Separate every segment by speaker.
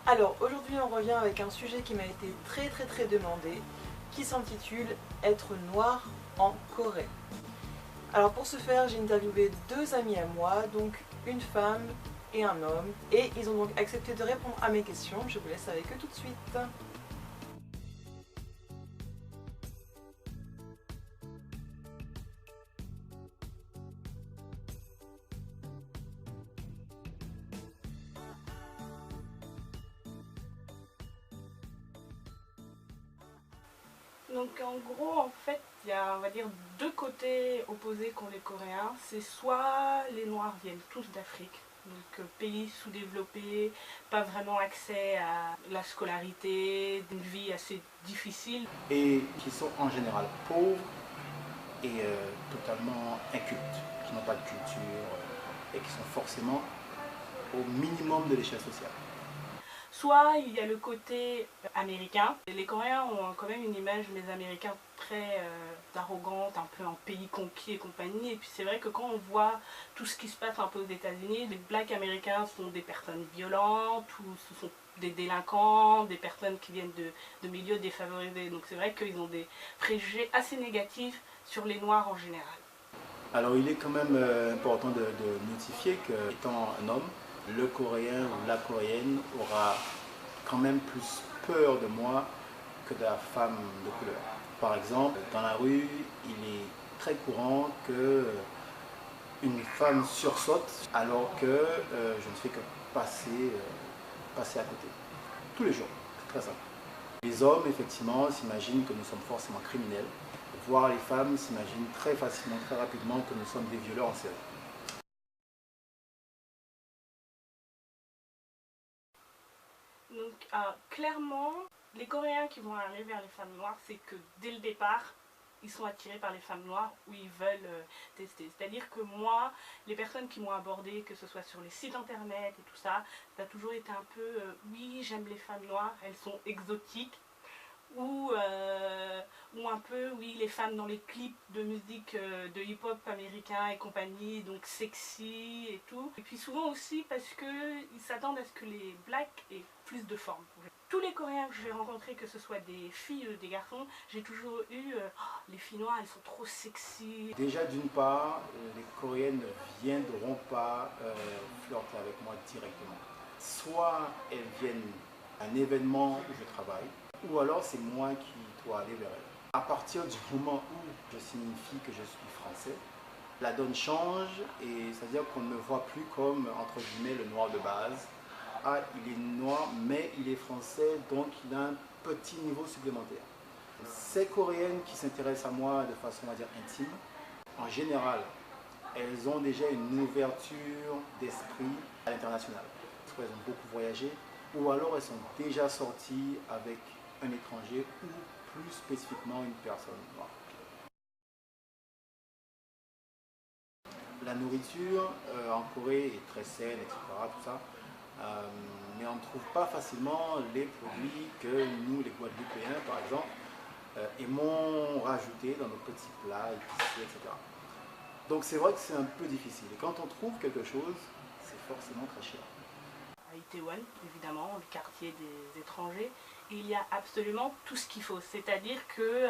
Speaker 1: Alors aujourd'hui on revient avec un sujet qui m'a été très demandé, qui s'intitule Être noir en Corée. Alors pour ce faire j'ai interviewé deux amis à moi, donc une femme et un homme, et ils ont donc accepté de répondre à mes questions. Je vous laisse avec eux tout de suite.
Speaker 2: Donc en gros, en fait, il y a, on va dire, deux côtés opposés qu'ont les Coréens. C'est soit les Noirs viennent tous d'Afrique, donc pays sous-développés, pas vraiment accès à la scolarité, une vie assez difficile.
Speaker 3: Et qui sont en général pauvres et totalement incultes, qui n'ont pas de culture et qui sont forcément au minimum de l'échelle sociale.
Speaker 2: Soit il y a le côté américain. Les Coréens ont quand même une image des Américains très arrogante, un peu en pays conquis et compagnie. Et puis c'est vrai que quand on voit tout ce qui se passe un peu aux États-Unis, les blacks américains sont des personnes violentes ou ce sont des délinquants, des personnes qui viennent de milieux défavorisés. Donc c'est vrai qu'ils ont des préjugés assez négatifs sur les Noirs en général.
Speaker 3: Alors il est quand même important de notifier qu'étant un homme, le Coréen ou la Coréenne aura quand même plus peur de moi que de la femme de couleur. Par exemple, dans la rue, il est très courant que une femme sursaute alors que je ne fais que passer à côté. Tous les jours, c'est très simple. Les hommes, effectivement, s'imaginent que nous sommes forcément criminels, voire les femmes s'imaginent très facilement, très rapidement que nous sommes des violeurs en série.
Speaker 2: Donc clairement, les Coréens qui vont aller vers les femmes noires, c'est que dès le départ, ils sont attirés par les femmes noires où ils veulent tester. C'est-à-dire que moi, les personnes qui m'ont abordé, que ce soit sur les sites internet et tout ça, ça a toujours été un peu oui, j'aime les femmes noires, elles sont exotiques. Ou un peu, oui, les femmes dans les clips de musique de hip-hop américain et compagnie, donc sexy et tout. Et puis souvent aussi parce qu'ils s'attendent à ce que les blacks aient plus de forme. Tous les Coréens que j'ai rencontrés, que ce soit des filles ou des garçons, j'ai toujours eu oh, les filles noires, elles sont trop sexy.
Speaker 3: Déjà, d'une part, les Coréennes ne viendront pas flirter avec moi directement. Soit elles viennent à un événement où je travaille, ou alors c'est moi qui dois aller vers elles. À partir du moment où je signifie que je suis français, la donne change et c'est-à-dire qu'on ne me voit plus comme, entre guillemets, le noir de base. Ah, il est noir, mais il est français, donc il a un petit niveau supplémentaire. Ces Coréennes qui s'intéressent à moi de façon, on va dire, intime, en général, elles ont déjà une ouverture d'esprit à l'international. Soit elles ont beaucoup voyagé, ou alors elles sont déjà sorties avec un étranger, ou plus spécifiquement une personne noire. La nourriture en Corée est très saine, etc. Tout ça. Mais on ne trouve pas facilement les produits que nous, les Guadeloupéens, par exemple, aimons rajouter dans nos petits plats, épicés, etc. Donc c'est vrai que c'est un peu difficile. Et quand on trouve quelque chose, c'est forcément très cher.
Speaker 2: À Itaewon, évidemment, le quartier des étrangers, il y a absolument tout ce qu'il faut. C'est-à-dire que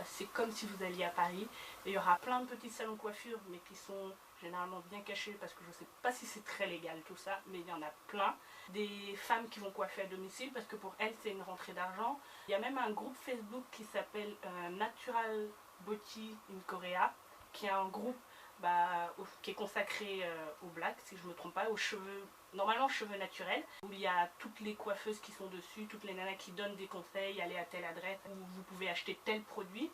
Speaker 2: c'est comme si vous alliez à Paris. Et il y aura plein de petits salons de coiffure, mais qui sont généralement bien cachés parce que je ne sais pas si c'est très légal tout ça, mais il y en a plein. Des femmes qui vont coiffer à domicile parce que pour elles c'est une rentrée d'argent. Il y a même un groupe Facebook qui s'appelle Natural Beauty in Korea, qui est un groupe qui est consacré aux blacks, si je ne me trompe pas, aux cheveux, normalement cheveux naturels, où il y a toutes les coiffeuses qui sont dessus, toutes les nanas qui donnent des conseils, allez à telle adresse où vous pouvez acheter tel produit.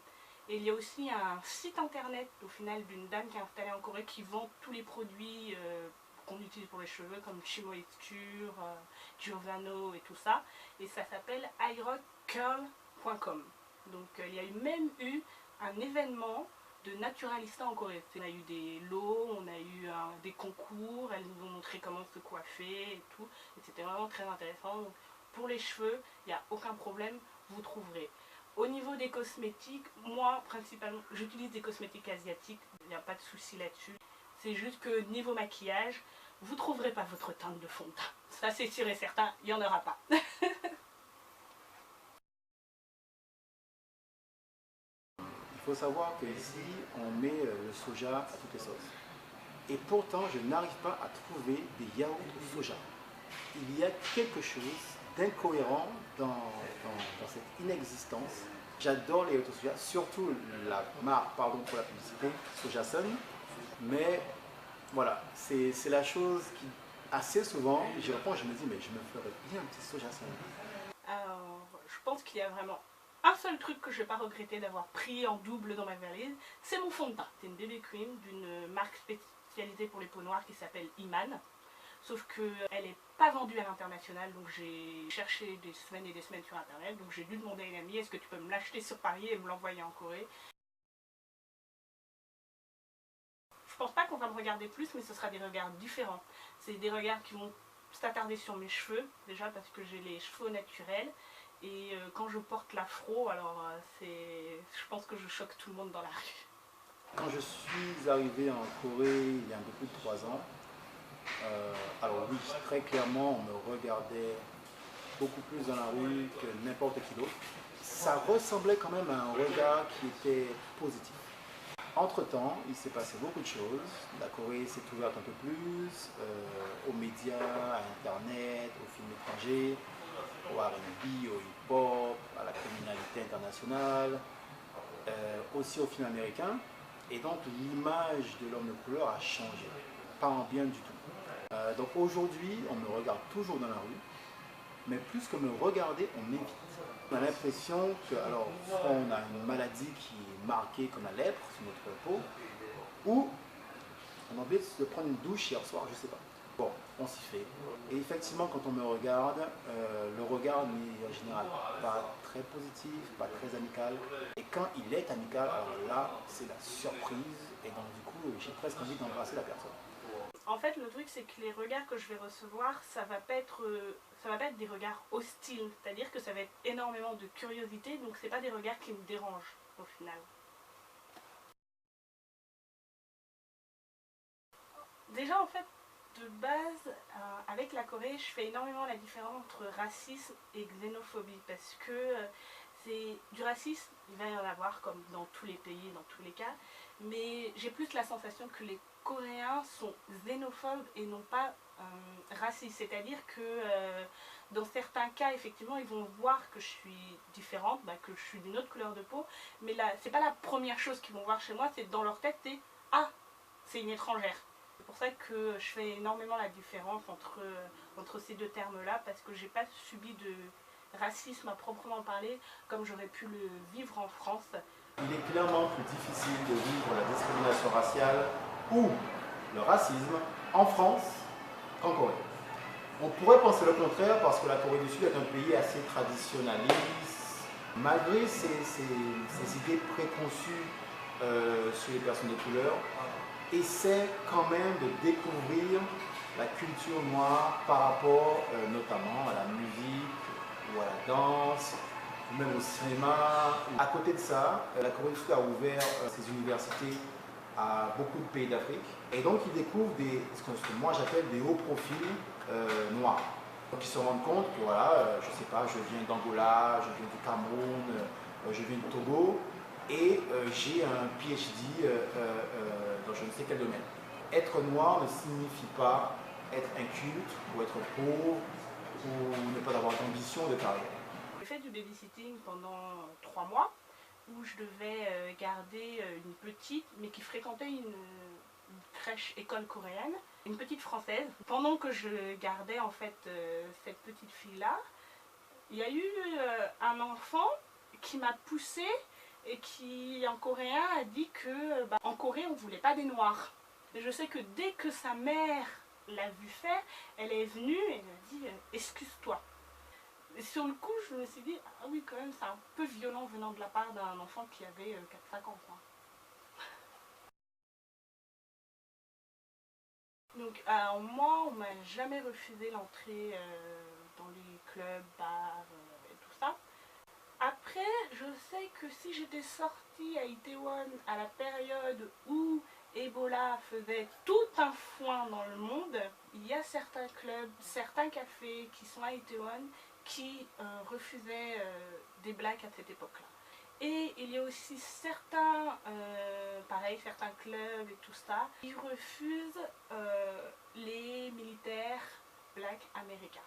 Speaker 2: Et il y a aussi un site internet au final d'une dame qui est installée en Corée qui vend tous les produits qu'on utilise pour les cheveux comme Chimoisture, Giovanno et tout ça. Et ça s'appelle iRockCurl.com. Donc il y a même eu un événement de naturalista en Corée. On a eu des lots, on a eu des concours, elles nous ont montré comment se coiffer et tout. Et c'était vraiment très intéressant. Donc, pour les cheveux, il n'y a aucun problème, vous trouverez. Au niveau des cosmétiques, moi principalement, j'utilise des cosmétiques asiatiques, il n'y a pas de souci là-dessus. C'est juste que niveau maquillage, vous ne trouverez pas votre teinte de fond de teint. Ça c'est sûr et certain, il n'y en aura pas.
Speaker 3: Il faut savoir qu'ici, on met le soja à toutes les sauces. Et pourtant, je n'arrive pas à trouver des yaourts au soja. Il y a quelque chose d'incohérent dans cette inexistence. J'adore les yaourts au soja, surtout la marque, pardon pour la publicité, Soja Sun. Mais voilà, c'est la chose qui, assez souvent, j'y repense, je me dis, mais je me ferais bien un petit Soja Sun.
Speaker 2: Alors, je pense qu'il y a vraiment un seul truc que je ne vais pas regretter d'avoir pris en double dans ma valise, c'est mon fond de teint. C'est une BB Cream d'une marque spécialisée pour les peaux noires qui s'appelle Iman. Sauf qu'elle n'est pas vendue à l'international, donc j'ai cherché des semaines et des semaines sur internet, donc j'ai dû demander à une amie, est-ce que tu peux me l'acheter sur Paris et me l'envoyer en Corée. Je pense pas qu'on va me regarder plus, mais ce sera des regards différents. C'est des regards qui vont s'attarder sur mes cheveux, déjà parce que j'ai les cheveux naturels, et quand je porte l'afro, alors je pense que je choque tout le monde dans la rue.
Speaker 3: Quand je suis arrivé en Corée il y a un peu plus de 3 ans, alors oui, très clairement, on me regardait beaucoup plus dans la rue que n'importe qui d'autre. Ça ressemblait quand même à un regard qui était positif. Entre-temps, il s'est passé beaucoup de choses. La Corée s'est ouverte un peu plus aux médias, à Internet, aux films étrangers, au R&B, au hip-hop, à la criminalité internationale, aussi aux films américains. Et donc l'image de l'homme de couleur a changé, pas en bien du tout. Donc aujourd'hui, on me regarde toujours dans la rue, mais plus que me regarder, on m'évite. On a l'impression que, alors, on a une maladie qui est marquée comme la lèpre sur notre peau, ou on a oublié de prendre une douche hier soir, je sais pas. Bon, on s'y fait. Et effectivement, quand on me regarde, le regard n'est en général pas très positif, pas très amical. Et quand il est amical, alors là, c'est la surprise. Et donc du coup, j'ai presque envie d'embrasser la personne.
Speaker 2: En fait, le truc, c'est que les regards que je vais recevoir, ça va pas être des regards hostiles. C'est-à-dire que ça va être énormément de curiosité, donc c'est pas des regards qui me dérangent, au final. Déjà, en fait, de base, avec la Corée, je fais énormément la différence entre racisme et xénophobie, parce que c'est du racisme, il va y en avoir comme dans tous les pays, dans tous les cas, mais j'ai plus la sensation que les Coréens sont xénophobes et non pas racistes, c'est-à-dire que dans certains cas, effectivement, ils vont voir que je suis différente, que je suis d'une autre couleur de peau, mais là, c'est pas la première chose qu'ils vont voir chez moi, c'est dans leur tête, c'est « Ah, c'est une étrangère ». C'est pour ça que je fais énormément la différence entre ces deux termes-là, parce que j'ai pas subi de racisme à proprement parler, comme j'aurais pu le vivre en France.
Speaker 3: Il est clairement plus difficile de vivre la discrimination raciale ou le racisme en France qu'en Corée. On pourrait penser le contraire parce que la Corée du Sud est un pays assez traditionnaliste, malgré ces idées préconçues sur les personnes de couleur, essaie quand même de découvrir la culture noire par rapport notamment à la musique ou à la danse, ou même au cinéma. À côté de ça, la Corée du Sud a ouvert ses universités à beaucoup de pays d'Afrique. Et donc ils découvrent ce que moi j'appelle des hauts profils noirs. Donc ils se rendent compte que voilà, je sais pas, je viens d'Angola, je viens du Cameroun, je viens du Togo, et j'ai un PhD dans je ne sais quel domaine. Être noir ne signifie pas être inculte ou être pauvre ou ne pas avoir d'ambition de carrière.
Speaker 2: J'ai fait du babysitting pendant 3 mois où je devais garder une petite, mais qui fréquentait une crèche école coréenne, une petite française. Pendant que je gardais en fait cette petite fille-là, il y a eu un enfant qui m'a poussée et qui en coréen a dit que en Corée on ne voulait pas des noirs. Et je sais que dès que sa mère l'a vu faire, elle est venue et elle a dit excuse-toi. Et sur le coup je me suis dit ah oui quand même c'est un peu violent venant de la part d'un enfant qui avait 4-5 ans. Donc moi on m'a jamais refusé l'entrée dans les clubs, bars et tout ça. Après, je sais que si j'étais sortie à Itaewon à la période où l'Ebola faisait tout un foin dans le monde, il y a certains clubs, certains cafés qui sont à Itaewon qui refusaient des blagues à cette époque-là. Et il y a aussi certains, certains clubs et tout ça, qui refusent les militaires blacks américains.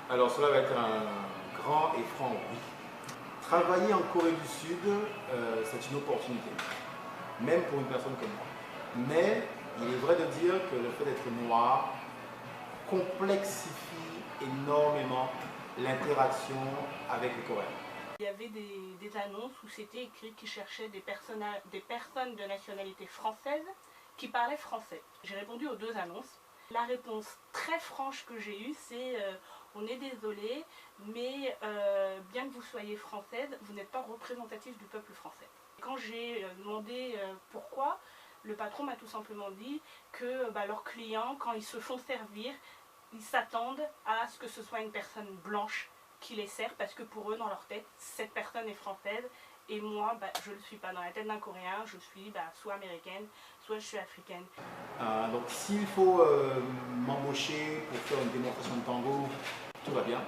Speaker 3: Alors cela va être un grand et franc oui. Travailler en Corée du Sud, c'est une opportunité, même pour une personne comme moi. Mais il est vrai de dire que le fait d'être noir complexifie énormément l'interaction avec les Coréens.
Speaker 2: Il y avait des annonces où c'était écrit qu'ils cherchaient des personnes de nationalité française qui parlaient français. J'ai répondu aux deux annonces. La réponse très franche que j'ai eue, c'est on est désolé, mais bien que vous soyez française, vous n'êtes pas représentatif du peuple français. Quand j'ai demandé pourquoi, le patron m'a tout simplement dit que leurs clients, quand ils se font servir, ils s'attendent à ce que ce soit une personne blanche qui les sert, parce que pour eux, dans leur tête, cette personne est française, et moi, je ne le suis pas. Dans la tête d'un Coréen, je suis soit américaine, soit je suis africaine.
Speaker 3: Donc s'il faut m'embaucher pour faire une démonstration de tango, tout va bien.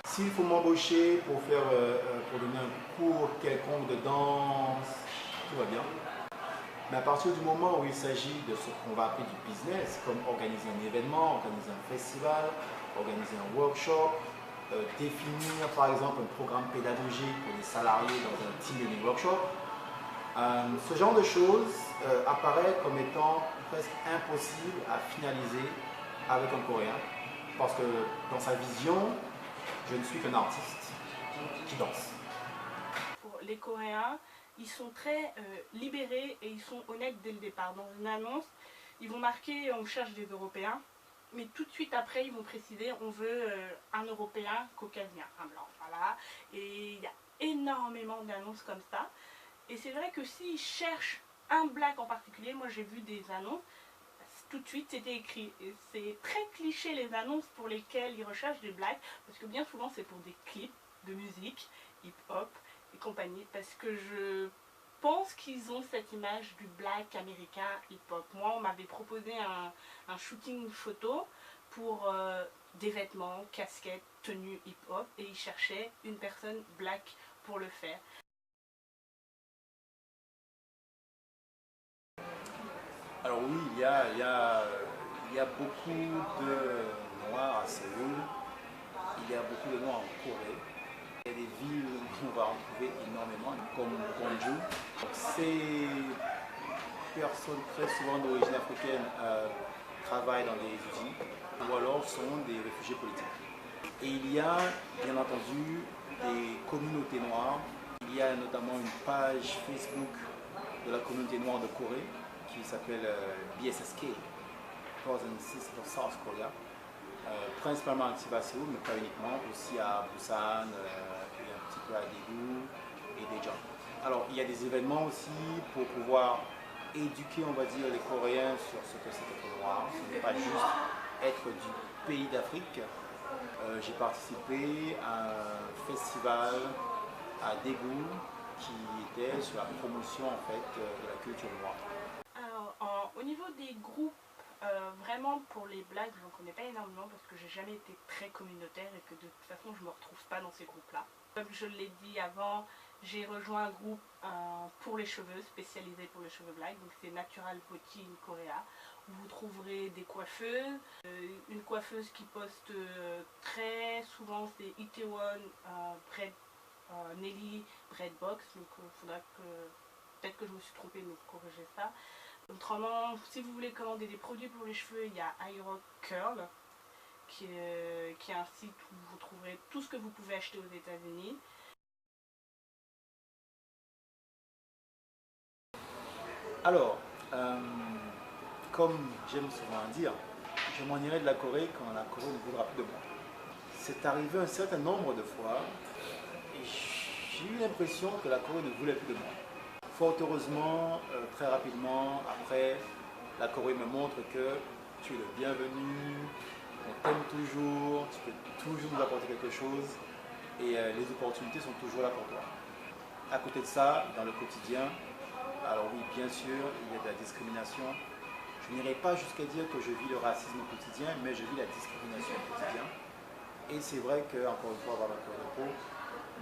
Speaker 3: S'il faut m'embaucher pour donner un cours quelconque de danse, tout va bien. Mais à partir du moment où il s'agit de ce qu'on va appeler du business, comme organiser un événement, organiser un festival, organiser un workshop, définir par exemple un programme pédagogique pour les salariés dans un team building workshop, ce genre de choses apparaît comme étant presque impossible à finaliser avec un Coréen, parce que dans sa vision, je ne suis qu'un artiste qui danse.
Speaker 2: Pour les Coréens, ils sont très libérés et ils sont honnêtes dès le départ. Dans une annonce, ils vont marquer on cherche des Européens, mais tout de suite après ils vont préciser on veut un Européen caucasien, un blanc, voilà. Et il y a énormément d'annonces comme ça. Et c'est vrai que s'ils cherchent un black en particulier, moi j'ai vu des annonces, tout de suite c'était écrit. Et c'est très cliché les annonces pour lesquelles ils recherchent des blacks, parce que bien souvent c'est pour des clips de musique, hip-hop et compagnie, parce que je pense qu'ils ont cette image du black américain hip-hop. Moi on m'avait proposé un shooting photo pour des vêtements, casquettes, tenues hip-hop, et ils cherchaient une personne black pour le faire.
Speaker 3: Alors oui, il y a beaucoup de noirs à Séoul, il y a beaucoup de noirs en Corée. Il y a des villes où on va en trouver énormément, comme Gwangju. Ces personnes très souvent d'origine africaine travaillent dans des usines ou alors sont des réfugiés politiques. Et il y a bien entendu des communautés noires. Il y a notamment une page Facebook de la communauté noire de Corée qui s'appelle BSSK, Brothers and Sisters of South Korea, principalement active à Séoul, mais pas uniquement, aussi à Busan, et un petit peu à Daegu et Daejeon. Alors il y a des événements aussi pour pouvoir éduquer, on va dire, les Coréens sur ce que c'est qu'être noir. Ce n'est pas juste être du pays d'Afrique. J'ai participé à un festival à Daegu qui était sur la promotion en fait de la culture noire.
Speaker 2: Alors, au niveau des groupes, vraiment pour les blagues, je n'en connais pas énormément parce que j'ai jamais été très communautaire et que de toute façon je ne me retrouve pas dans ces groupes-là. Comme je l'ai dit avant, j'ai rejoint un groupe pour les cheveux, spécialisé pour les cheveux blagues, donc c'est Natural Beauty in Korea, où vous trouverez des coiffeuses. Une coiffeuse qui poste très souvent c'est Itaewon Nelly Breadbox, donc il faudra que, peut-être que je me suis trompée, mais corrigez ça. Autrement, si vous voulez commander des produits pour les cheveux, il y a iRock Curl, qui est un site où vous trouverez tout ce que vous pouvez acheter aux États-Unis.
Speaker 3: Alors, comme j'aime souvent dire, je m'en irai de la Corée quand la Corée ne voudra plus de moi. C'est arrivé un certain nombre de fois et j'ai eu l'impression que la Corée ne voulait plus de moi. Fort heureusement, très rapidement, après, la Corée me montre que tu es le bienvenu, on t'aime toujours, tu peux toujours nous apporter quelque chose et les opportunités sont toujours là pour toi. À côté de ça, dans le quotidien, alors oui, bien sûr, il y a de la discrimination. Je n'irai pas jusqu'à dire que je vis le racisme au quotidien, mais je vis la discrimination au quotidien. Et c'est vrai que, encore une fois, avoir la couleur de peau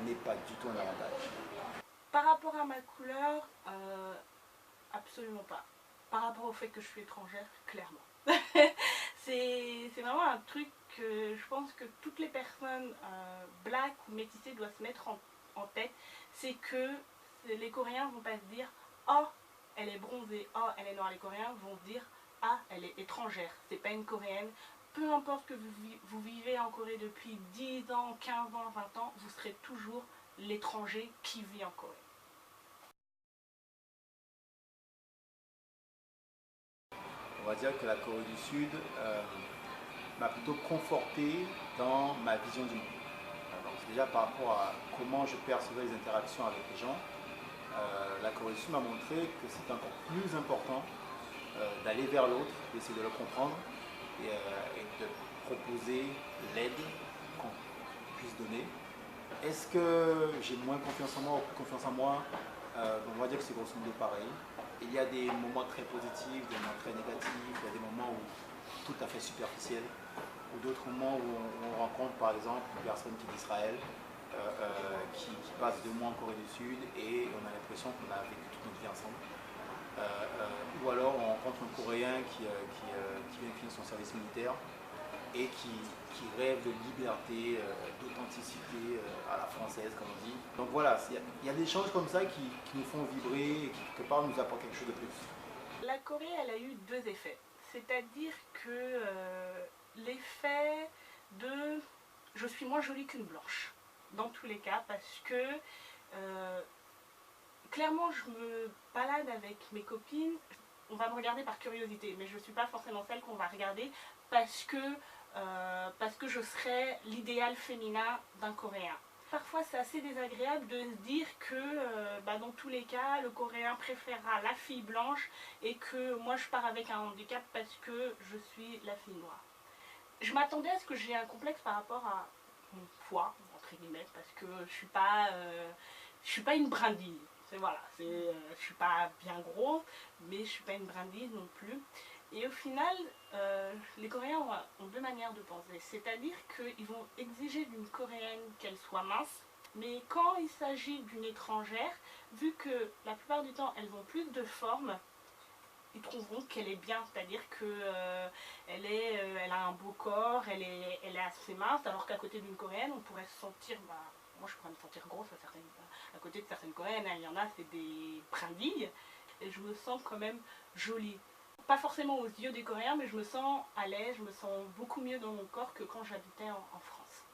Speaker 3: n'est pas du tout un avantage.
Speaker 2: Par rapport à ma couleur, absolument pas. Par rapport au fait que je suis étrangère, clairement. C'est vraiment un truc que je pense que toutes les personnes black ou métissées doivent se mettre en tête. C'est que les Coréens vont pas se dire « Oh, elle est bronzée, oh, elle est noire ». Les Coréens vont dire « Ah, elle est étrangère, c'est pas une Coréenne ». Peu importe que vous vivez en Corée depuis 10 ans, 15 ans, 20 ans, vous serez toujours l'étranger qui vit en Corée.
Speaker 3: On va dire que la Corée du Sud m'a plutôt conforté dans ma vision du monde. Donc déjà par rapport à comment je percevais les interactions avec les gens, la Corée du Sud m'a montré que c'est encore plus important d'aller vers l'autre, d'essayer de le comprendre et de proposer l'aide qu'on puisse donner. Est-ce que j'ai moins confiance en moi ou plus confiance en moi? On va dire que c'est grosso modo pareil. Il y a des moments très positifs, des moments très négatifs, il y a des moments où tout à fait superficiels, ou d'autres moments où on rencontre par exemple une personne qui est d'Israël, qui passe 2 mois en Corée du Sud et on a l'impression qu'on a vécu toute notre vie ensemble. Ou alors on rencontre un Coréen qui vient de finir son service militaire et qui rêve de liberté, d'authenticité à la française, comme on dit. Donc voilà, il y a des choses comme ça qui nous font vibrer et qui, quelque part, nous apportent quelque chose de plus.
Speaker 2: La Corée, elle a eu 2 effets. C'est-à-dire que l'effet de « je suis moins jolie qu'une blanche », dans tous les cas, parce que clairement, je me balade avec mes copines, on va me regarder par curiosité, mais je ne suis pas forcément celle qu'on va regarder parce que je serais l'idéal féminin d'un Coréen. Parfois c'est assez désagréable de se dire que dans tous les cas le Coréen préférera la fille blanche et que moi je pars avec un handicap parce que je suis la fille noire. Je m'attendais à ce que j'ai un complexe par rapport à mon poids, entre guillemets, parce que je suis pas une brindille. Voilà, je suis pas bien grosse, mais je suis pas une brindille non plus. Et au final, les Coréens ont 2 manières de penser. C'est-à-dire qu'ils vont exiger d'une Coréenne qu'elle soit mince, mais quand il s'agit d'une étrangère, vu que la plupart du temps elles ont plus de forme, ils trouveront qu'elle est bien, c'est-à-dire qu'elle a un beau corps, elle est assez mince, alors qu'à côté d'une Coréenne, on pourrait se sentir, moi je pourrais me sentir grosse à côté de certaines Coréennes, il y en a, c'est des brindilles, et je me sens quand même jolie. Pas forcément aux yeux des Coréens, mais je me sens à l'aise, je me sens beaucoup mieux dans mon corps que quand j'habitais en France.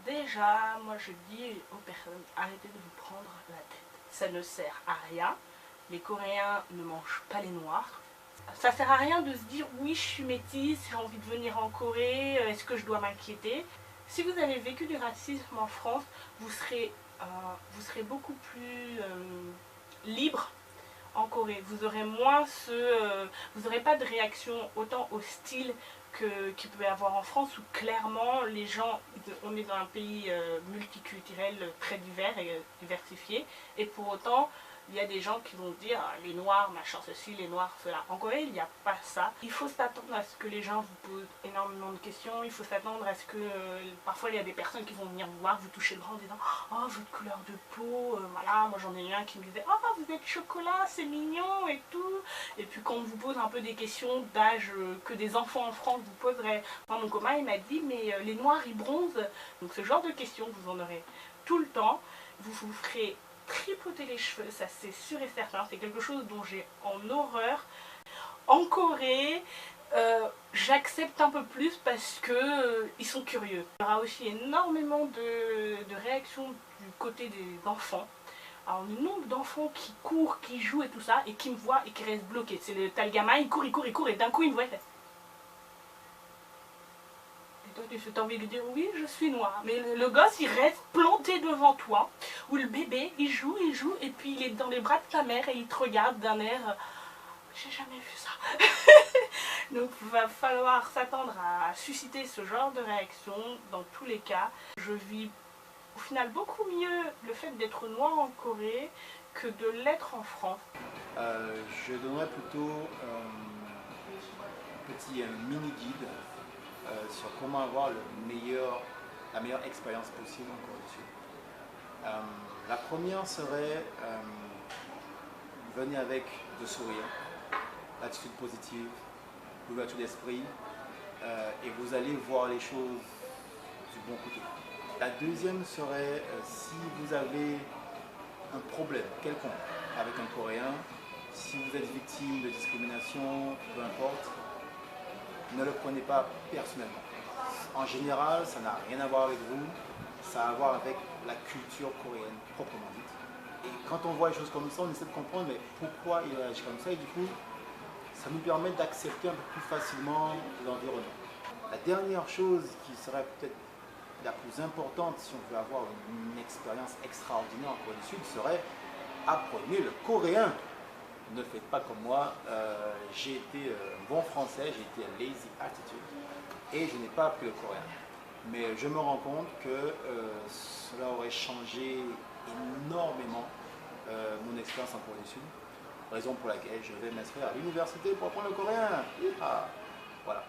Speaker 2: Déjà, moi je dis aux personnes, arrêtez de vous prendre la tête. Ça ne sert à rien. Les Coréens ne mangent pas les Noirs. Ça sert à rien de se dire, oui, je suis métisse, j'ai envie de venir en Corée, est-ce que je dois m'inquiéter? Si vous avez vécu du racisme en France, vous serez beaucoup plus libre en Corée. Vous aurez moins vous n'aurez pas de réaction autant hostile qu'il peut y avoir en France, où clairement les gens, on est dans un pays multiculturel très divers et diversifié, et pour autant il y a des gens qui vont dire les noirs machin ceci, les noirs cela. En Corée il n'y a pas ça. Il faut s'attendre à ce que les gens vous posent énormément de questions, il faut s'attendre à ce que parfois il y a des personnes qui vont venir vous voir, vous toucher le bras en disant oh votre couleur de peau, voilà, moi j'en ai eu un qui me disait oh vous êtes chocolat, c'est mignon et tout. Et puis quand on vous pose un peu des questions d'âge que des enfants en France vous poseraient, moi mon copain il m'a dit mais les noirs ils bronzent. Donc ce genre de questions vous en aurez tout le temps, vous vous ferez tripoter les cheveux, ça c'est sûr et certain, c'est quelque chose dont j'ai en horreur. En Corée, j'accepte un peu plus parce que ils sont curieux. Il y aura aussi énormément de réactions du côté des enfants. Alors le nombre d'enfants qui courent, qui jouent et tout ça, et qui me voient et qui restent bloqués. C'est le tel gamin, il court, et d'un coup il me voit et fait... Toi tu as envie de dire oui je suis noire, mais le gosse il reste planté devant toi, ou le bébé il joue et puis il est dans les bras de ta mère et il te regarde d'un air j'ai jamais vu ça. Donc il va falloir s'attendre à susciter ce genre de réaction dans tous les cas. Je vis au final beaucoup mieux le fait d'être noir en Corée que de l'être en France.
Speaker 3: Je donnerais plutôt un petit mini-guide sur comment avoir la meilleure expérience possible en Corée du Sud. La première serait venir avec le sourire, l'attitude positive, l'ouverture d'esprit, et vous allez voir les choses du bon côté. La deuxième serait si vous avez un problème quelconque avec un Coréen, si vous êtes victime de discrimination, peu importe, ne le prenez pas personnellement. En général, ça n'a rien à voir avec vous, ça a à voir avec la culture coréenne proprement dite. Et quand on voit les choses comme ça, on essaie de comprendre mais pourquoi il réagit comme ça, et du coup, ça nous permet d'accepter un peu plus facilement l'environnement. La dernière chose qui serait peut-être la plus importante si on veut avoir une expérience extraordinaire en Corée du Sud serait apprenez le coréen. Ne faites pas comme moi, j'ai été un bon français, j'ai été un lazy attitude et je n'ai pas appris le coréen. Mais je me rends compte que cela aurait changé énormément mon expérience en Corée du Sud, raison pour laquelle je vais m'inscrire à l'université pour apprendre le coréen. Ah, voilà.